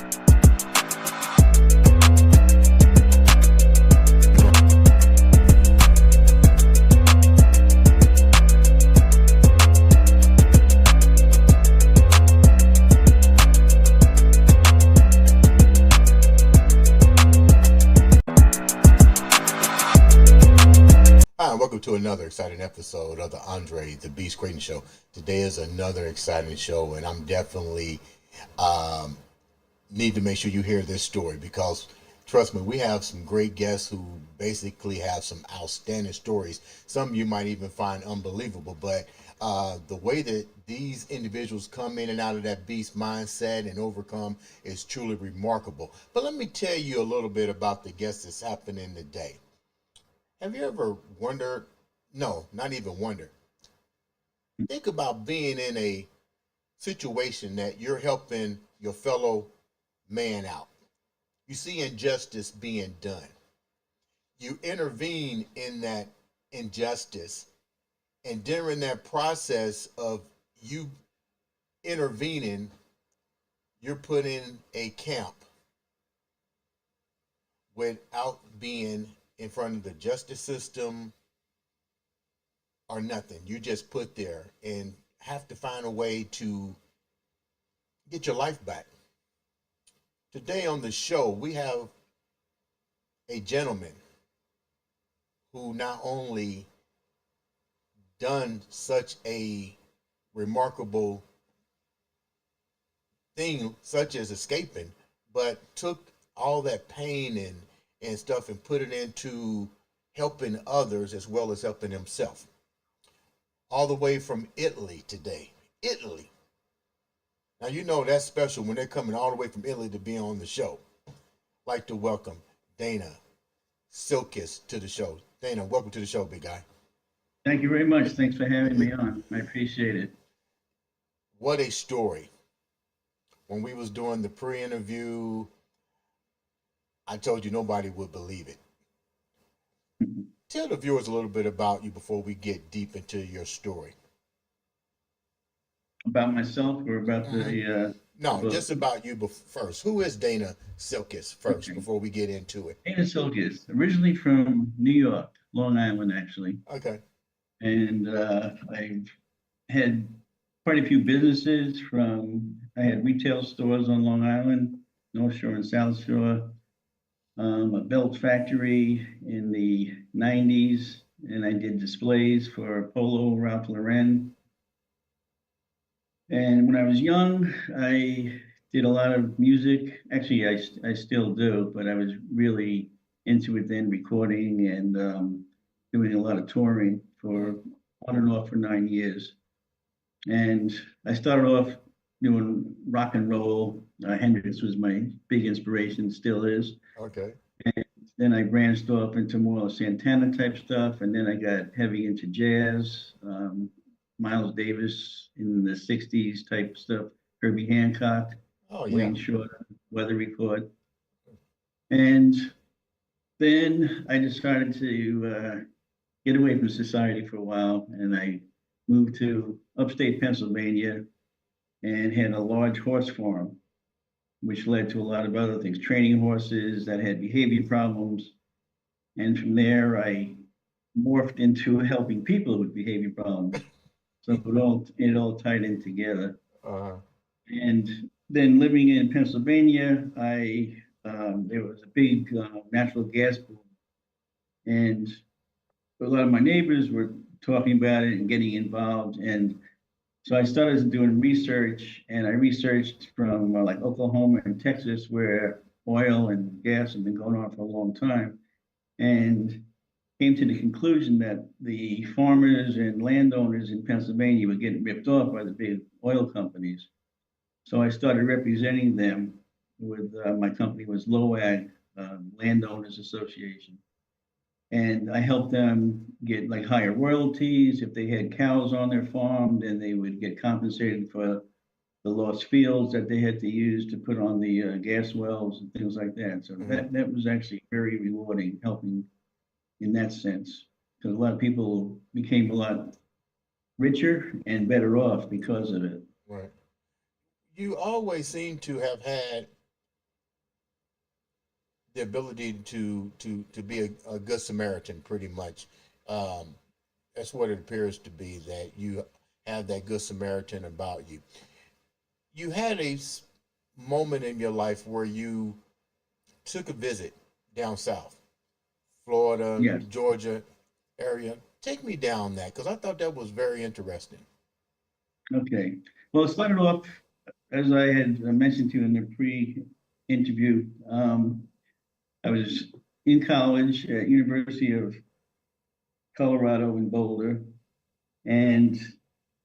Hi, and welcome to another exciting episode of the Andre The Beast Crayton Show. Today is another exciting show, and I'm definitely need to make sure you hear this story because, trust me, we have some great guests who basically have some outstanding stories. Some you might even find unbelievable, but the way that these individuals come in and out of that beast mindset and overcome is truly remarkable. But let me tell you a little bit about the guest that's happening today. Have you ever wondered? No, not even wonder. Think about being in a situation that you're helping your fellow man out. You see injustice being done. You intervene in that injustice, and during that process of you intervening, you're put in a camp without being in front of the justice system or nothing. You just put there and have to find a way to get your life back. Today on the show, we have a gentleman who not only done such a remarkable thing, such as escaping, but took all that pain and stuff and put it into helping others as well as helping himself. All the way from Italy today. Italy. Now, you know that's special when they're coming all the way from Italy to be on the show. I'd like to welcome Dana Silkiss to the show. Dana, welcome to the show, big guy. Thank you very much. Thanks for having me on. I appreciate it. What a story. When we was doing the pre-interview, I told you nobody would believe it. Tell the viewers a little bit about you before we get deep into your story. About myself or about No, book? just about you first. Who is Dana Silkiss first Okay. before we get into it? Dana Silkiss, originally from New York, Long Island, actually. Okay. And I've had quite a few businesses I had retail stores on Long Island, North Shore and South Shore, a belt factory in the 90s, and I did displays for Polo, Ralph Lauren. And when I was young, I did a lot of music. Actually, I still do, but I was really into it then, recording and doing a lot of touring for on and off for 9 years. And I started off doing rock and roll. Hendrix was my big inspiration, still is. Okay. And then I branched off into more Santana type stuff, and then I got heavy into jazz, Miles Davis in the 60s type stuff, Herbie Hancock, Oh yeah. Wayne Shorter, Weather Report. And then I decided to get away from society for a while, and I moved to upstate Pennsylvania and had a large horse farm, which led to a lot of other things, training horses that had behavior problems. And from there, I morphed into helping people with behavior problems. So it all tied in together. Uh, And then living in Pennsylvania, there was a big natural gas boom, and a lot of my neighbors were talking about it and getting involved. And so I started doing research, and I researched from like Oklahoma and Texas, where oil and gas have been going on for a long time, and came to the conclusion that the farmers and landowners in Pennsylvania were getting ripped off by the big oil companies. So I started representing them with my company was LOAG, Landowners Association. And I helped them get like higher royalties. If they had cows on their farm, then they would get compensated for the lost fields that they had to use to put on the gas wells and things like that. So that was actually very rewarding, helping in that sense, because a lot of people became a lot richer and better off because of it. right. You always seem to have had the ability to be a good Samaritan, pretty much. Um, that's what it appears to be, that you have that good Samaritan about you. You had a moment in your life where you took a visit down south, Florida, Yes. Georgia area. Take me down that, because I thought that was very interesting. Okay. Well, it started off, as I had mentioned to you in the pre-interview. I was in college at University of Colorado in Boulder, and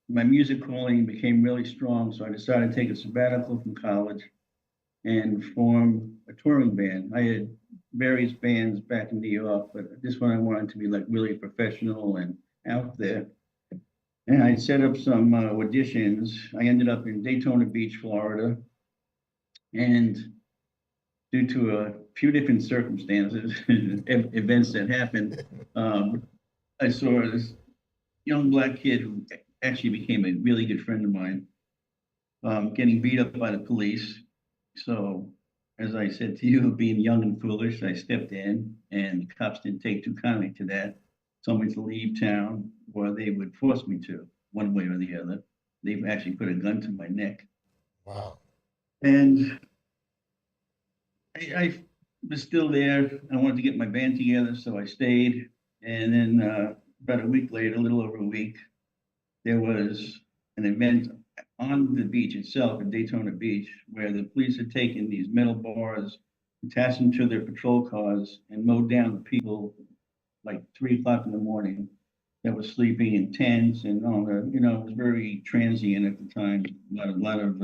my music calling became really strong. So I decided to take a sabbatical from college and form a touring band. I had various bands back in New York, but this one I wanted to be like really professional and out there. And I set up some auditions. I ended up in Daytona Beach, Florida, and due to a few different circumstances, events that happened, um, I saw this young black kid who actually became a really good friend of mine, getting beat up by the police. So, as I said to you, being young and foolish, I stepped in, and the cops didn't take too kindly to that. Told me to leave town, or they would force me to, one way or the other. They actually put a gun to my neck, Wow. and I was still there. I wanted to get my band together, so I stayed. And then about a week later, a little over a week, there was an event on the beach itself in Daytona Beach where the police had taken these metal bars, attached them to their patrol cars, and mowed down the people like 3 o'clock in the morning that was sleeping in tents and on the, it was very transient at the time. A lot of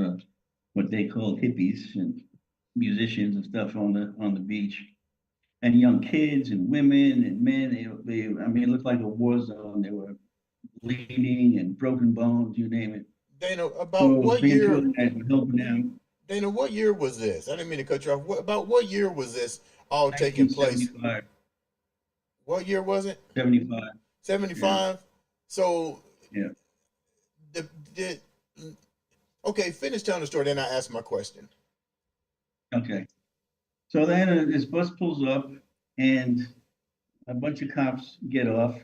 what they called hippies and musicians and stuff on the beach, and young kids and women and men. I mean, it looked like a war zone. They were bleeding and broken bones, you name it. Dana, about So what me and two year? other guys were helping out. Dana, what year was this? I didn't mean to cut you off. About what year was this all taking place? 1975, What year was it? 75. Yeah, 75. So yeah. the okay, finish telling the story. Then I ask my question. Okay. So then this bus pulls up, and a bunch of cops get off,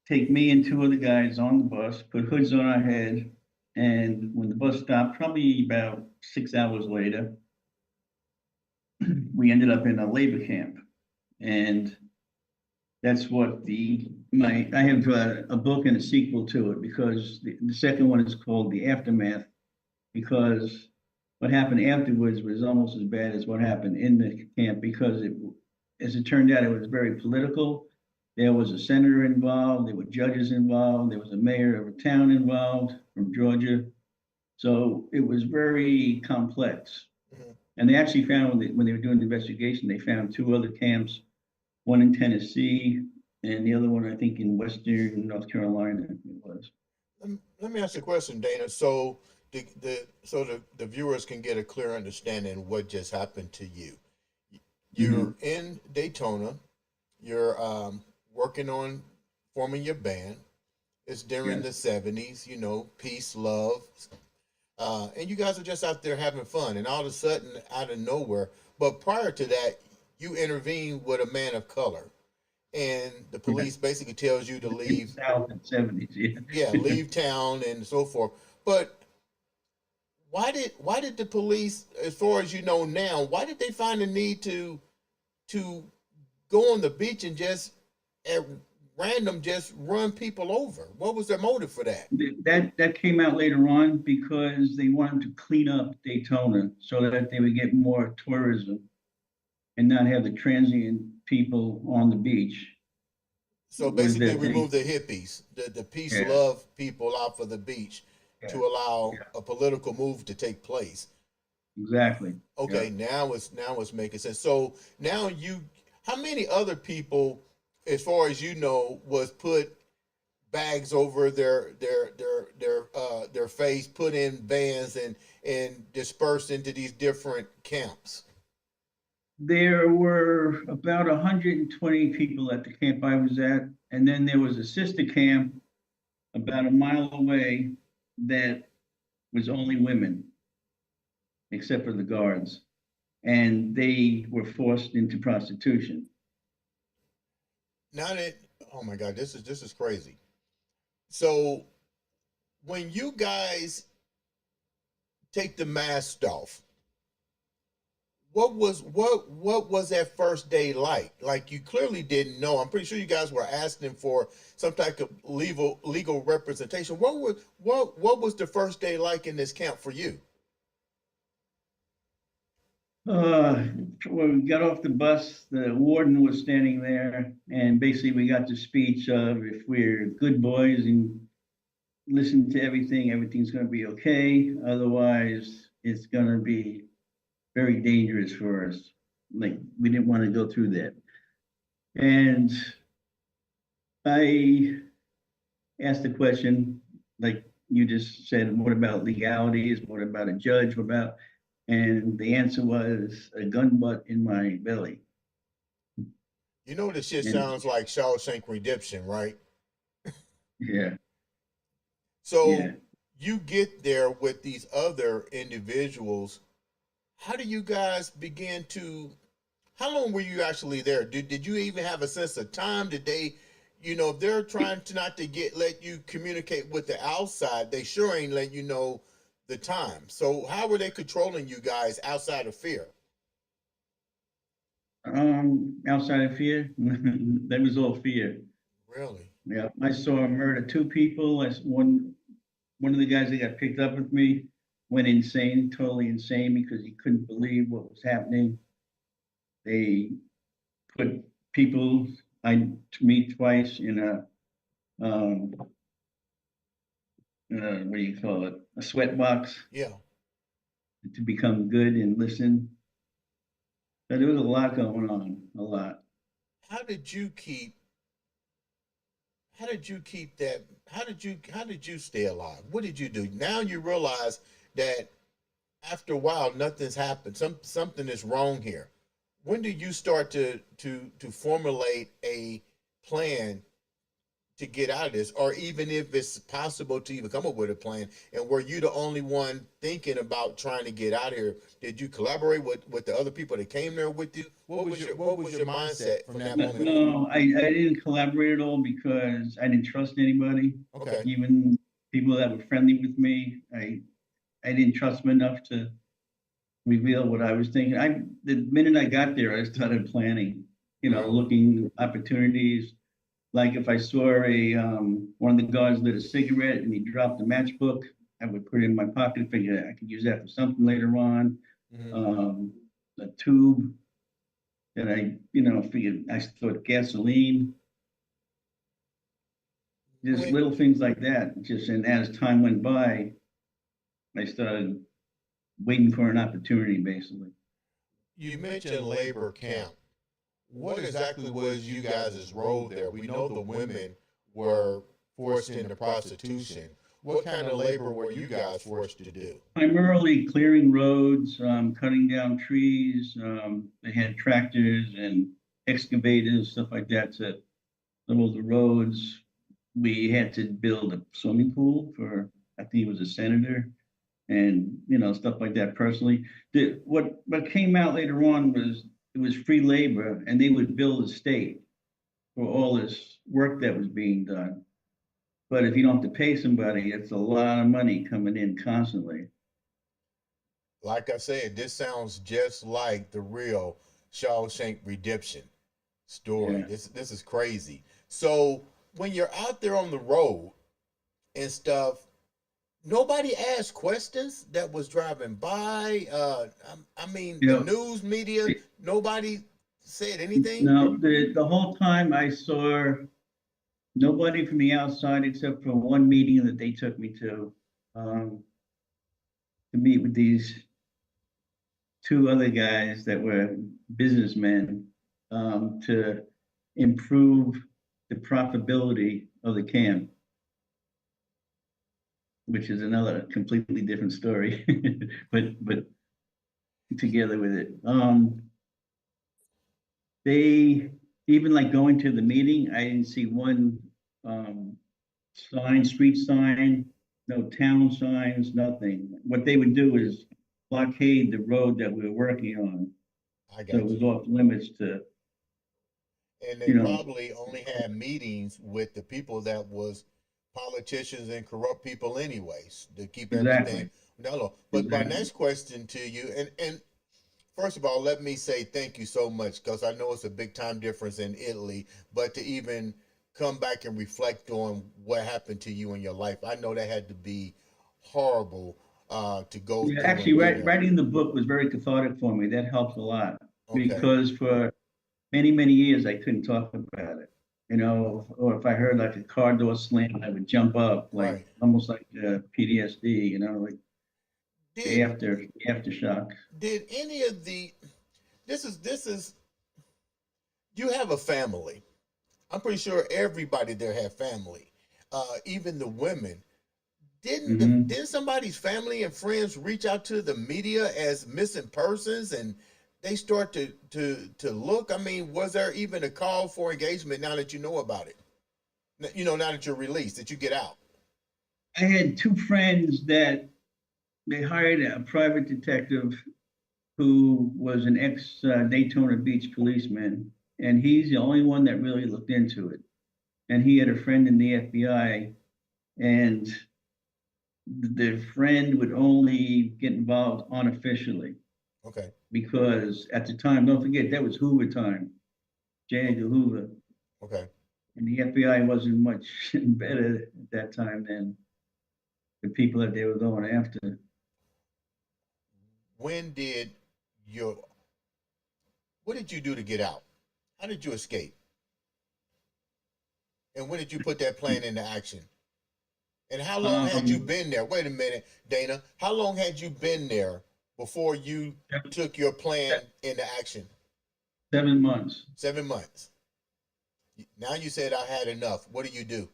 take me and two other guys on the bus, put hoods on our head, and when the bus stopped, probably about 6 hours later, we ended up in a labor camp. And that's what I have a book and a sequel to it, because the second one is called The Aftermath, because what happened afterwards was almost as bad as what happened in the camp, because as it turned out, it was very political. There was a senator involved, there were judges involved, there was a mayor of a town involved from Georgia. So it was very complex. Mhm. And they actually found, when they were doing the investigation, they found two other camps, one in Tennessee and the other one, I think, in Western North Carolina, it was. Let me ask you a question, Dana. So the viewers can get a clear understanding of what just happened to you. You're Mhm. in Daytona. You're working on forming your band. It's during Yes. the '70s. You know, peace, love, and you guys are just out there having fun. And all of a sudden, out of nowhere, but prior to that, you intervene with a man of color, and the Yes. police basically tells you to In the leave. South in the 70s, Yeah, yeah. leave town and so forth. But why did the police, as far as you know now, why did they find the need to go on the beach and just at random just run people over? What was their motive for that? That came out later on because they wanted to clean up Daytona so that they would get more tourism and not have the transient people on the beach. So Was basically, that they? remove the hippies, the peace Yeah, love people off of the beach yeah, to allow yeah, a political move to take place. exactly. Yeah. Okay, now it's making sense. So now how many other people, as far as you know, was put bags over their face, put in vans and dispersed into these different camps? There were about 120 people at the camp I was at, and then there was a sister camp about a mile away that was only women, except for the guards. and they were forced into prostitution. Now that, oh my God, this is crazy. So when you guys take the mask off, what was that first day like? Like, you clearly didn't know. I'm pretty sure you guys were asking for some type of legal representation. What was the first day like in this camp for you? When we got off the bus, the warden was standing there, and basically we got the speech of, if we're good boys and listen to everything, everything's going to be okay. Otherwise, it's going to be very dangerous for us. Like, we didn't want to go through that. And I asked the question, like you just said, what about legalities? What about a judge? What about, and the answer was a gun butt in my belly. You know, this shit And sounds like Shawshank Redemption, right? yeah, So yeah. you get there with these other individuals. How do you guys begin to? How long were you actually there? Did you even have a sense of time? Did they, if they're trying to not to let you communicate with the outside, they sure ain't letting you know the time. So how were they controlling you guys outside of fear? Outside of fear, that was all fear. Really? Yeah, I saw him murder two people. One of the guys that got picked up with me went insane, totally insane, because he couldn't believe what was happening. They put people, me twice, in a what do you call it? A sweat box Yeah. to become good and listen. But there was a lot going on, a lot. How did you keep? How did you keep that? How did you stay alive? What did you do? Now you realize that after a while nothing's happened. Something is wrong here. When do you start to formulate a plan to get out of this, or even if it's possible to even come up with a plan? And were you the only one thinking about trying to get out of here? Did you collaborate with the other people that came there with you? What was your mindset from that No, moment on? no, I didn't collaborate at all because I didn't trust anybody, Okay. even people that were friendly with me. I didn't trust them enough to reveal what I was thinking. The minute I got there, I started planning, looking opportunities. Like if I saw one of the guards lit a cigarette and he dropped a matchbook, I would put it in my pocket, figure I could use that for something later on. Mm-hmm. A tube that figured I thought gasoline, just When little things like that. And as time went by, I started waiting for an opportunity, basically. you mentioned labor camp, what exactly was you guys' role there? We know the women were forced into prostitution. What kind of labor were you guys forced to do? Primarily clearing roads, cutting down trees. They had tractors and excavators, stuff like that to level the roads. We had to build a swimming pool for, I think it was a senator, and stuff like that. Personally, what came out later on was it was free labor, and they would bill the state for all this work that was being done. But if you don't have to pay somebody, it's a lot of money coming in constantly. Like I said, this sounds just like the real Shawshank Redemption story. Yeah. This is crazy. So when you're out there on the road and stuff, nobody asked questions that was driving by. I mean, You the know, news media, nobody said anything. now the whole time I saw nobody from the outside except for one meeting that they took me um, to meet with these two other guys that were businessmen, to improve the profitability of the camp, which is another completely different story, but together with it. They even like going to the meeting, I didn't see one um, street sign, no town signs, nothing. What they would do is blockade the road that we were working on. I So it got was you. off limits to, And they you know, probably only had meetings with the people that was politicians and corrupt people anyways to keep everything exactly, mellow. But my exactly. next question to you, and first of all, let me say thank you so much because I know it's a big time difference in Italy, but to even come back and reflect on what happened to you in your life, I know that had to be horrible to go Yeah, through actually, and be there. writing the book was very cathartic for me. That helped a lot Okay, because for many, many years I couldn't talk about it. You know, or if I heard like a car door slam, I would jump up, like right. almost like PTSD. You know, like the Did aftershock. any of the this is you have a family. I'm pretty sure everybody there had family, even the women. Hmm. Didn't somebody's family and friends reach out to the media as missing persons and they start to look? I mean, was there even a call for engagement now that you know about it? You know, now that you're released, that you get out. I had two friends that they hired a private detective who was an ex Daytona Beach policeman, and he's the only one that really looked into it. And he had a friend in the FBI, and the friend would only get involved unofficially Okay. because at the time, don't forget, that was Hoover time, J. Okay. Edgar Hoover, Okay. and the FBI wasn't much better at that time than the people that they were going after. When did your what did you do to get out? How did you escape? And when did you put that plan into action? And how long had you Um, been there? Wait a minute, Dana. How long had you been there before you took your plan into action? 7 months. 7 months. Now you said I had enough. What do you do?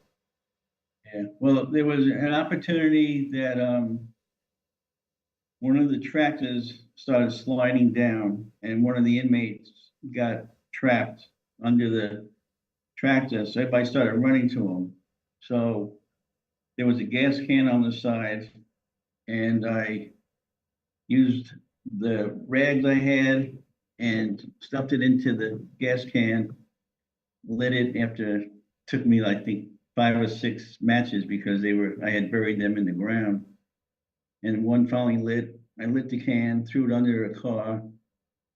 Yeah. Well, there was an opportunity that one of the tractors started sliding down, and one of the inmates got trapped under the tractor. So everybody started running to him. So there was a gas can on the side, and I used the rags I had and stuffed it into the gas can, lit it after took me, I think, 5 or 6 matches because I had buried them in the ground. And one finally lit. I lit the can, threw it under a car,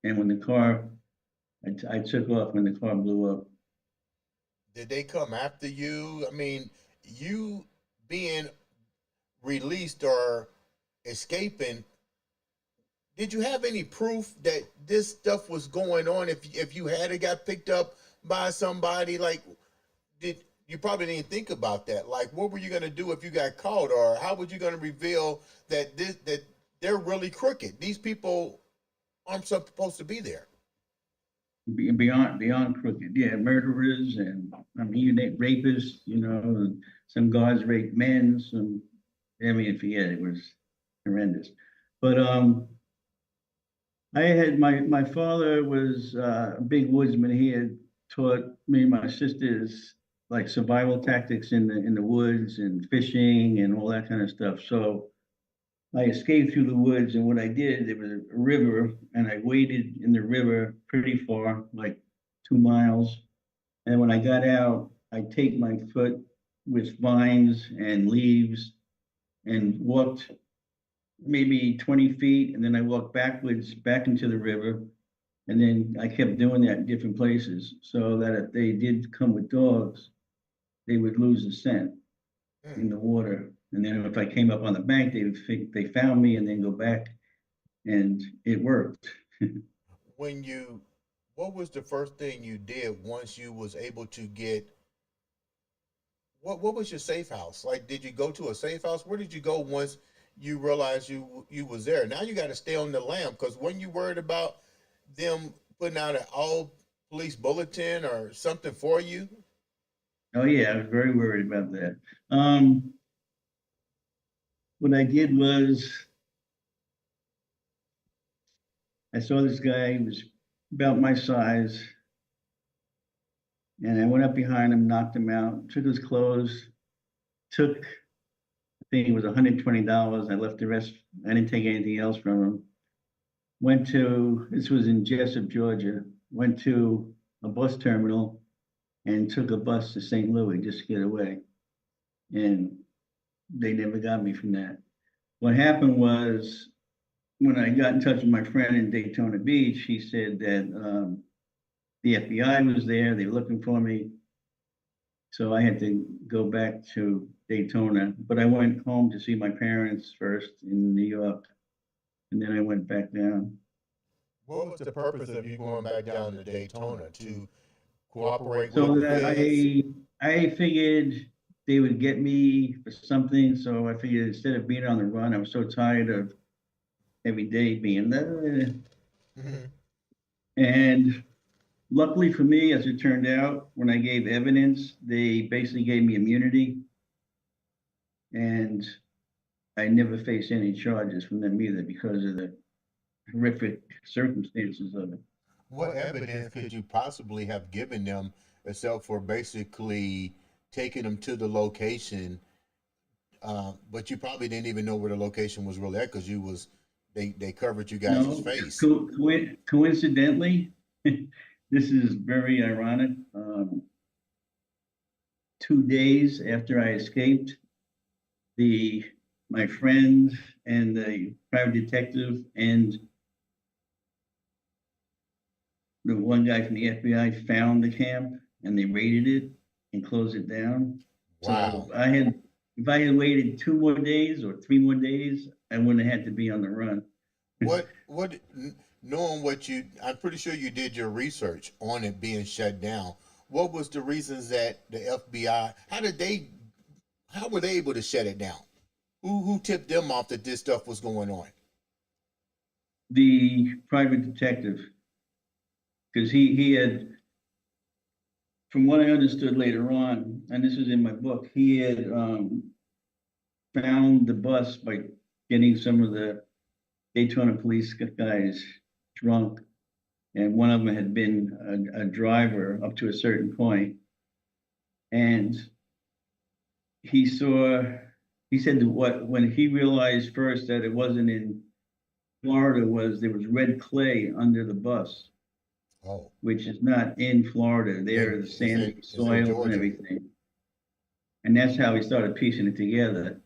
and when the car, I took off when the car blew up. Did they come after you? I mean, you being released or escaping, did you have any proof that this stuff was going on? If you had it got picked up by somebody, like did you probably didn't think about that? Like, what were you gonna do if you got caught, or how were you gonna reveal that they're really crooked? These people aren't supposed to be there. Beyond crooked, yeah, murderers and I mean, you name rapists, you know, and some guys rape men. Some, I mean, forget it was horrendous. But I had my father was a big woodsman. He had taught me and my sisters like survival tactics in the woods and fishing and all that kind of stuff. So I escaped through the woods, and what I did, there was a river, and I waded in the river pretty far, like 2 miles. And when I got out, I take my foot with vines and leaves and walked maybe 20 feet, and then I walked backwards back into the river. And then I kept doing that in different places so that if they did come with dogs, they would lose the scent Hmm. in the water. And then if I came up on the bank, they would think they found me and then go back, and it worked. When you, what was the first thing you did once you was able to get? What was your safe house? Like, did you go to a safe house? Where did you go once you realized you was there? Now you got to stay on the lam because when you worried about them putting out an all police bulletin or something for you. Oh yeah, I was very worried about that. What I did was I saw this guy who was about my size, and I went up behind him, knocked him out, took his clothes, took think it was $120. I left the rest. I didn't take anything else from him. This was in Jessup, Georgia. Went to a bus terminal and took a bus to St. Louis just to get away. And they never got me from that. What happened was when I got in touch with my friend in Daytona Beach, he said that the FBI was there. They were looking for me. So I had to go back to Daytona, but I went home to see my parents first in New York, and then I went back down. What was the purpose of you going back down to Daytona to cooperate So with the that feds? I figured they would get me for something. So I figured instead of being on the run, I was so tired of every day being there. Mhm. And luckily for me, as it turned out, when I gave evidence, they basically gave me immunity. And I never faced any charges from them either because of the horrific circumstances of it. What evidence could you possibly have given them except for basically taking them to the location? But you probably didn't even know where the location was really at because they covered you guys' No, face. coincidentally, this is very ironic. 2 days after I escaped, my friend and the private detective and the one guy from the FBI found the camp and they raided it and closed it down. Wow. So if I had waited 2 more days or 3 more days, I wouldn't have had to be on the run. Knowing what I'm pretty sure you did your research on it being shut down. What was the reasons that the FBI, how were they able to shut it down? Who tipped them off that this stuff was going on? The private detective, because he had, from what I understood later on, and this is in my book, he had found the bus by getting some of the Daytona police guys drunk, and one of them had been a driver up to a certain point, and he said that when he realized first that it wasn't in Florida, there was red clay under the bus, Oh, which is not in Florida. There, the sandy it's in soil and Georgia. everything. And that's how he started piecing it together.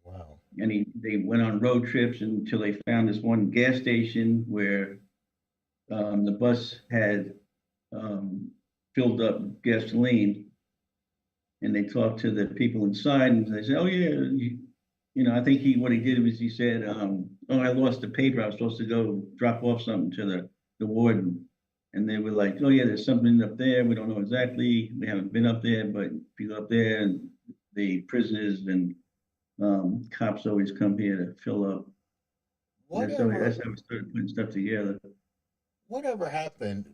Wow. And they went on road trips until they found this one gas station where the bus had filled up gasoline. And they talked to the people inside, and they said, "Oh yeah, I think what he did was he said, oh, I lost the paper. I was supposed to go drop off something to the warden." And they were like, "Oh yeah, there's something up there. We don't know exactly. We haven't been up there, but if you go up there, and the prisoners and cops always come here to fill up." And so Whatever that's how we started putting stuff together. whatever happened?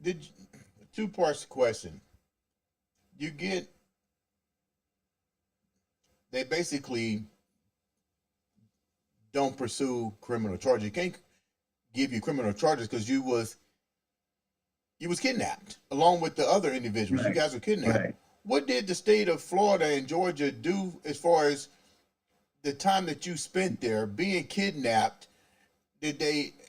Did two parts question. You get they basically don't pursue criminal charges. You can't give you criminal charges because you was kidnapped along with the other individuals. You Right, guys were kidnapped. right. What did the state of Florida and Georgia do as far as the time that you spent there being kidnapped?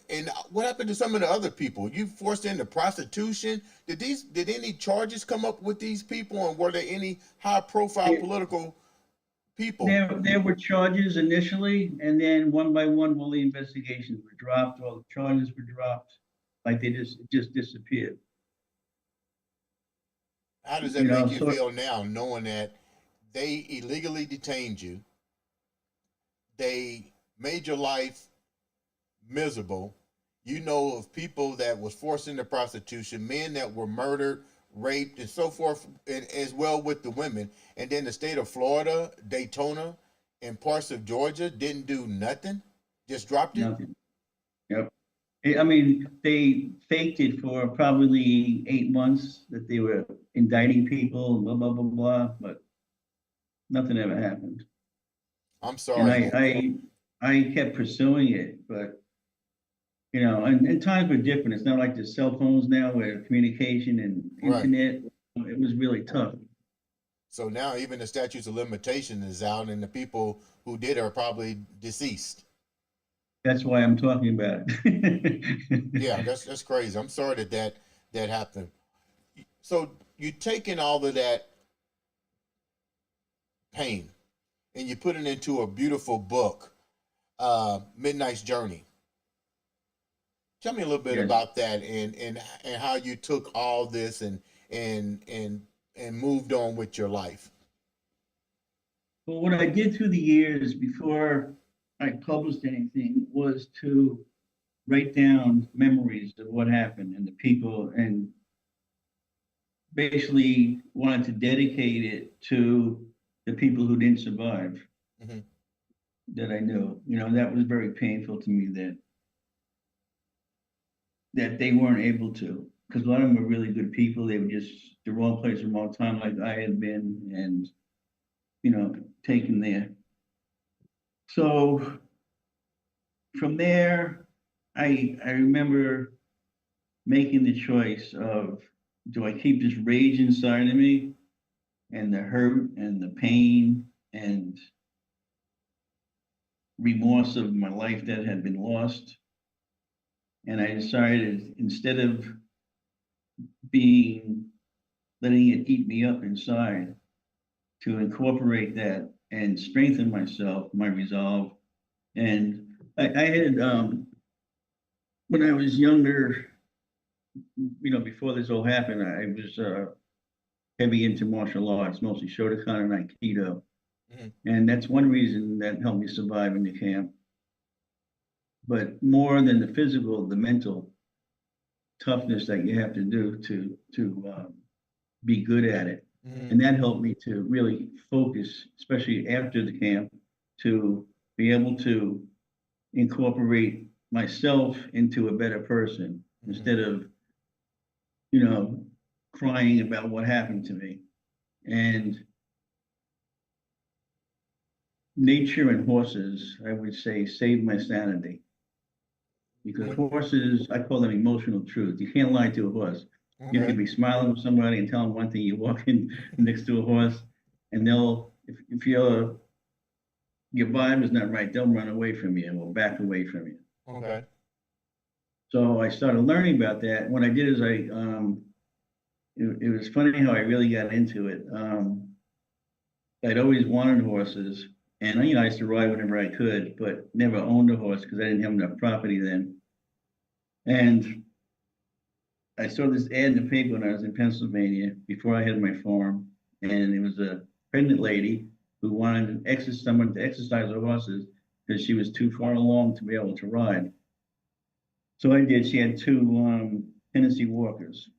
And what happened to some of the other people? You forced into prostitution? Did any charges come up with these people, and were there any high profile political people? There were charges initially, and then one by one, all the investigations were dropped, all the charges were dropped, like they just disappeared. How does that You know, make you so feel now, knowing that they illegally detained you, they made your life miserable? You know of people that was forced into prostitution, men that were murdered, raped, and so forth, and as well with the women. And then the state of Florida, Daytona, and parts of Georgia didn't do nothing, just dropped it. nothing. Yep. I mean, they faked it for probably 8 months that they were indicting people, blah, blah, blah, blah, but nothing ever happened. I'm And sorry. I kept pursuing it, but and times were different. It's not like the cell phones now where communication and Right. internet, it was really tough. So now even the statutes of limitation is out, and the people who did are probably deceased. That's why I'm talking about Yeah, it. that's crazy. I'm sorry that that happened. So you taking all of that pain and you put it into a beautiful book, Midnight's Journey. Tell me a little bit Yes. about that and how you took all this and and and moved on with your life. Well, what I did through the years before I published anything was to write down memories of what happened and the people, and basically wanted to dedicate it to the people who didn't survive Hmm. that I knew. You know, that was very painful to me that they weren't able to, because a lot of them were really good people. They were just the wrong place, the wrong time, like I had been, and taken there. So from there, I remember making the choice of, do I keep this rage inside of me and the hurt and the pain and remorse of my life that had been lost? And I decided, instead of being letting it eat me up inside, to incorporate that and strengthen myself, my resolve. And I had, when I was younger, before this all happened, I was heavy into martial arts, mostly Shotokan and Aikido. Hmm. And that's one reason that helped me survive in the camp. But more than the physical, the mental toughness that you have to do to be good at it. Hmm. And that helped me to really focus, especially after the camp, to be able to incorporate myself into a better person Hmm. instead of, you know, crying about what happened to me. And nature and horses, I would say, saved my sanity, because horses, I call them emotional truth. You can't lie to a horse. You could Okay. be smiling with somebody and tell them one thing, you walk in next to a horse, and they'll, if your vibe is not right, they'll run away from you or back away from you. Okay. So I started learning about that. What I did is it was funny how I really got into it. I'd always wanted horses, and I used to ride whenever I could, but never owned a horse because I didn't have enough property then. And I saw this ad in the paper when I was in Pennsylvania before I had my farm, and it was a pregnant lady who wanted someone to exercise her horses because she was too far along to be able to ride. So I did. She had two Tennessee Walkers,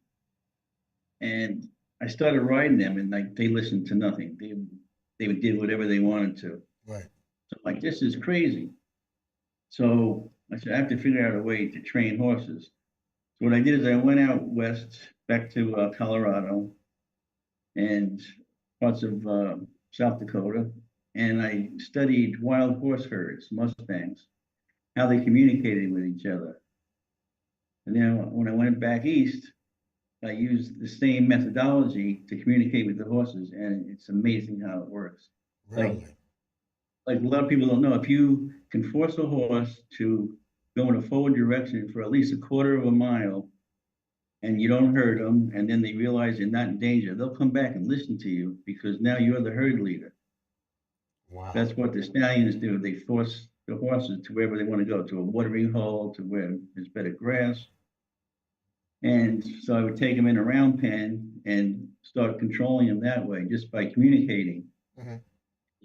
and I started riding them, and like they listened to nothing. They did whatever they wanted to. Right. So I'm like, this is crazy. So I said, I have to figure out a way to train horses. So what I did is I went out west, back to Colorado and parts of South Dakota, and I studied wild horse herds, Mustangs, how they communicated with each other. And then when I went back east, I used the same methodology to communicate with the horses, and it's amazing how it works. Like Really. like a lot of people don't know, if you can force a horse to go in a forward direction for at least a quarter of a mile, and you don't hurt them, and then they realize they're not in danger, they'll come back and listen to you because now you're the herd leader. Wow. That's what the stallions do. They force the horses to wherever they want to go, to a watering hole, to where there's better grass. And so I would take them in a round pen and start controlling them that way, just by communicating. Hmm.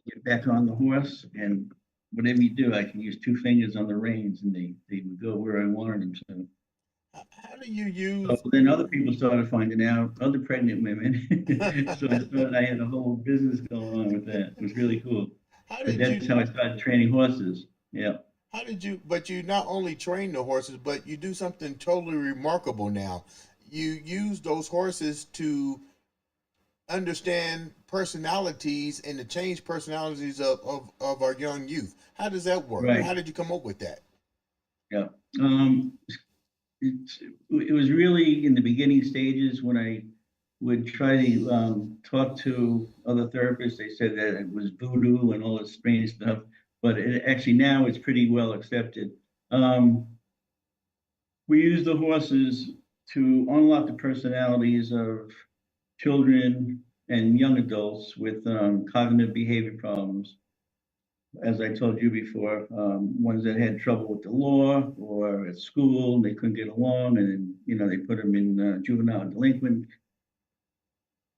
Get back on the horse, and whatever you do, I can use two fingers on the reins, and they would go where I wanted them to. How do you So use? then other people started finding out, other pregnant women. So I had a whole business going on with that. It was really cool. How But did that's you? how I started training horses. Yeah. How did you? But you not only train the horses, but you do something totally remarkable now. You use those horses to understand personalities and to change personalities of our young youth. How does that work? Right. How did you come up with that? Yeah. Um, it was really in the beginning stages when I would try to talk to other therapists. They said that it was voodoo and all this strange stuff, but actually now it's pretty well accepted. Um, we use the horses to unlock the personalities of children and young adults with cognitive behavior problems. As I told you before, ones that had trouble with the law or at school, they couldn't get along, and then, they put them in juvenile delinquent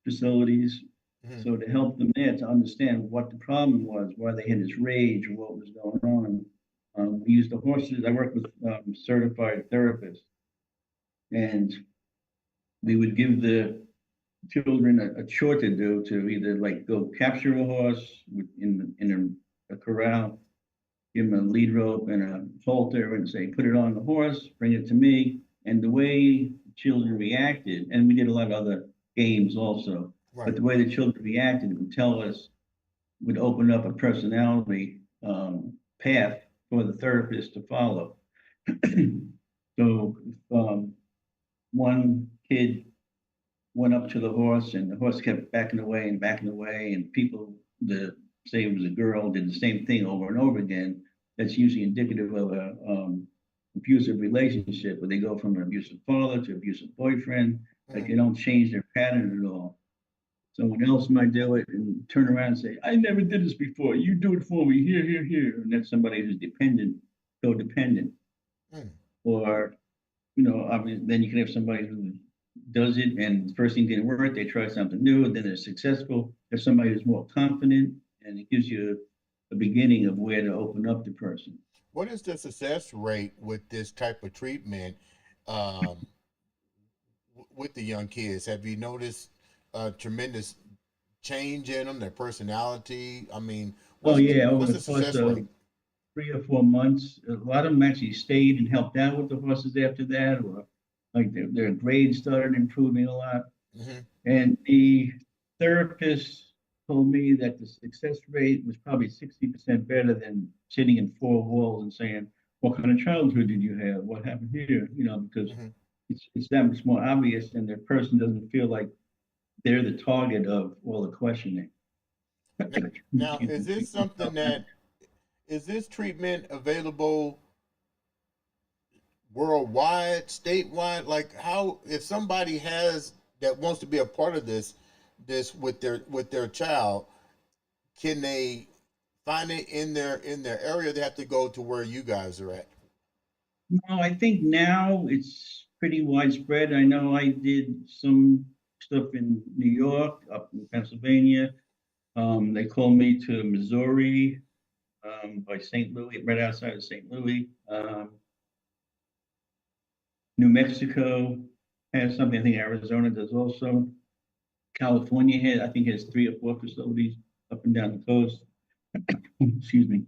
facilities. Mhm. So to help them there to understand what the problem was, why they had this rage or what was going on. We used the horses. I work with certified therapists, and we would give the children a chore to do, to either like go capture a horse in a corral, give them a lead rope and a halter and say, put it on the horse, bring it to me. And the way children reacted, and we did a lot of other games also, but Right. the way the children reacted would tell us, would open up a personality path for the therapist to follow. So one kid went up to the horse and the horse kept backing away, and people, say it was a girl, did the same thing over and over again. That's usually indicative of a abusive relationship, where they go from an abusive father to abusive boyfriend. Like, they don't change their pattern at all. Someone else might do it and turn around and say, I never did this before. You do it for me. Here, here, here. And that's somebody who's codependent. Mm. Or, obviously, then you can have somebody who does it and the first thing didn't work. They try something new and then they're successful. There's somebody who's more confident, and it gives you a beginning of where to open up the person. What is the success rate with this type of treatment um, with the young kids? Have you noticed a tremendous change in them, their personality? I mean, Oh yeah, over what's the the course success of rate? 3 or 4 months, a lot of them actually stayed and helped out with the horses after that, or like their grades started improving a lot. Hmm. And the therapist told me that the success rate was probably 60% better than sitting in four walls and saying, what kind of childhood did you have? What happened here? Because Hmm. it's that much more obvious, and the person doesn't feel like they're the target of all the questioning. Now, now, is this something that is this treatment available worldwide, statewide? Like, how, if somebody has that wants to be a part of this with their child, can they find it in their area? They have to go to where you guys are at. No, I think now it's pretty widespread. I know I did some stuff in New York, up in Pennsylvania. They called me to Missouri, by St. Louis, right outside of St. Louis. New Mexico has something. I think Arizona does also. California I think, has 3 or 4 facilities up and down the coast. Excuse me.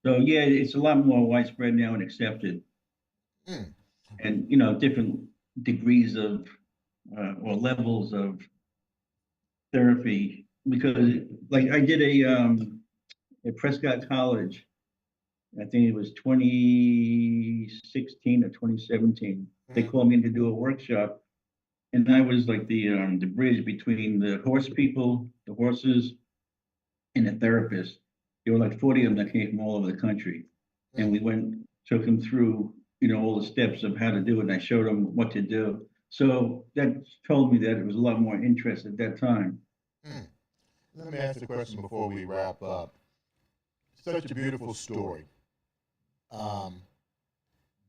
So yeah, it's a lot more widespread now and accepted, Mm. and different degrees of or levels of therapy. Because, like, I did at Prescott College. I think it was 2016 or 2017. They Hmm. called me in to do a workshop, and I was like the bridge between the horse people, the horses, and the therapists. There were like 40 of them that came from all over the country, and Mm. we took them through, all the steps of how to do it, and I showed them what to do. So that told me that it was a lot more interest at that time. Mm. Let me ask a question before we wrap up. Such a beautiful story. Um,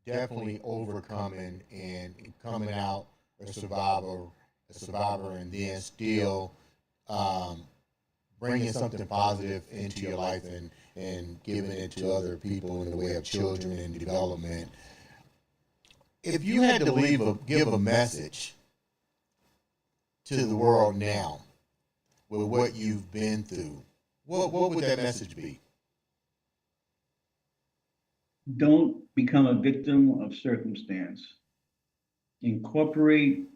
Definitely overcoming and coming out a survivor, and then still um, bringing something positive into your life and giving it to other people in the way of children and development. If you had to give a message to the world now with what you've been through, what would that message be? Don't become a victim of circumstance. Incorporate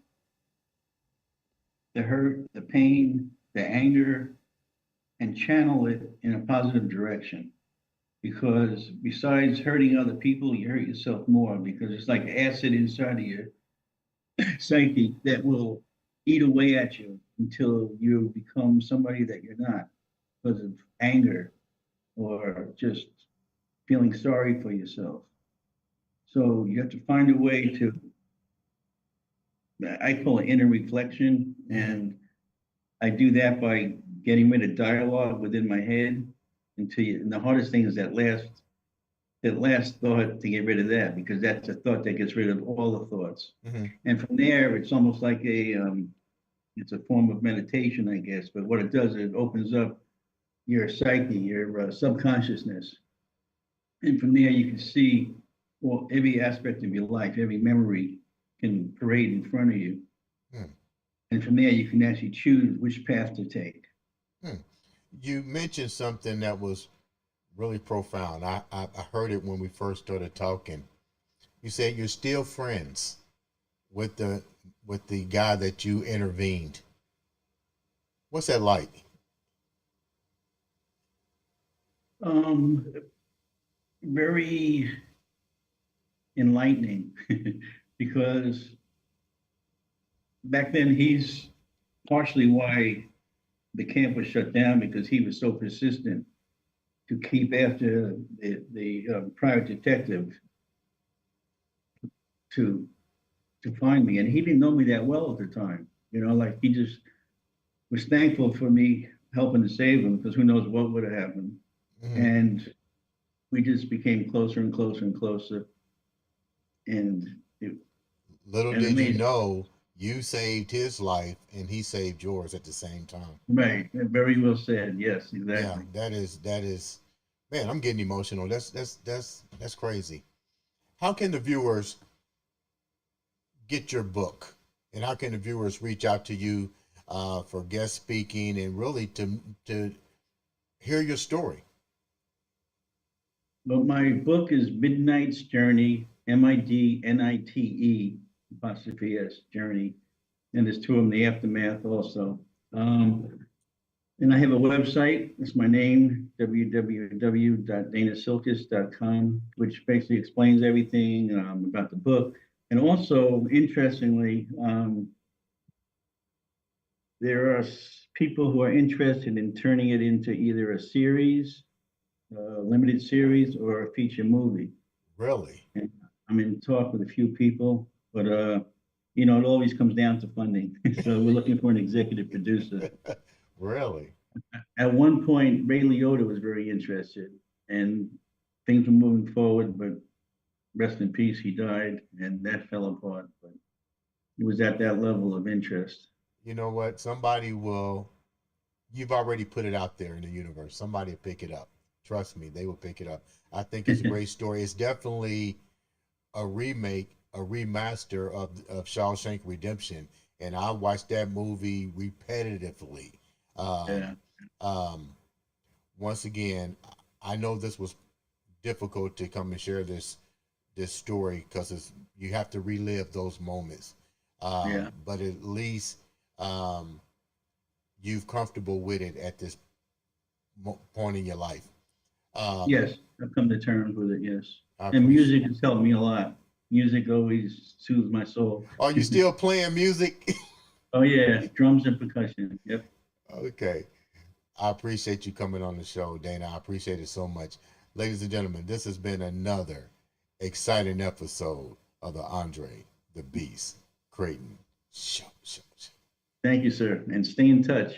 the hurt, the pain, the anger, and channel it in a positive direction. Because besides hurting other people, you hurt yourself more, because it's like acid inside of your psyche that will eat away at you until you become somebody that you're not because of anger or just feeling sorry for yourself. So you have to find a way to, I call it inner reflection. And I do that by getting rid of dialogue within my head until you, and the hardest thing is that last thought to get rid of that, because that's a thought that gets rid of all the thoughts. Mm-hmm. And from there, it's almost like it's a form of meditation, I guess. But what it does, it opens up your psyche, your subconsciousness. And from there, you can see, well, every aspect of your life, every memory can parade in front of you. Hmm. And from there, you can actually choose which path to take. You mentioned something that was really profound. I heard it when we first started talking. You said you're still friends with the guy that you intervened. What's that like? Very enlightening because back then he's partially why the camp was shut down, because he was so persistent to keep after the private detective to find me. And he didn't know me that well at the time. You know, like he just was thankful for me helping to save him, because who knows what would have happened. Mm-hmm. And we just became closer and closer and closer. And little did you know, you saved his life and he saved yours at the same time. Right. Very well said. Yes, exactly. Yeah, that is, man, I'm getting emotional. That's crazy. How can the viewers get your book, and how can the viewers reach out to you for guest speaking and really to hear your story? But my book is Midnight's Journey, MIDNITE apostrophe S Journey, and there's two of them, the aftermath also. And I have a website. It's my name, www.danasilkiss.com, which basically explains everything about the book. And also, interestingly, there are people who are interested in turning it into either a series, limited series, or a feature movie. Really? And I'm in talk with a few people, but you know, it always comes down to funding. So we're looking for an executive producer. Really? At one point, Ray Liotta was very interested, and things were moving forward, but rest in peace, he died, and that fell apart. But it was at that level of interest. You know what? Somebody will, you've already put it out there in the universe. Somebody will pick it up. Trust me, they will pick it up. I think it's a great story. It's definitely a remake, a remaster of Shawshank Redemption. And I watched that movie repetitively. Yeah. Once again, I know this was difficult to come and share this story because you have to relive those moments. Yeah. But at least you've comfortable with it at this point in your life. Yes, I've come to terms with it. Yes, I and appreciate- music has helped me a lot. Music always soothes my soul. Are you still playing music? Oh yeah, drums and percussion. Yep. Okay. I appreciate you coming on the show, Dana. I appreciate it so much. Ladies and gentlemen, this has been another exciting episode of the Andre the Beast Crayton show. Thank you, sir, and stay in touch.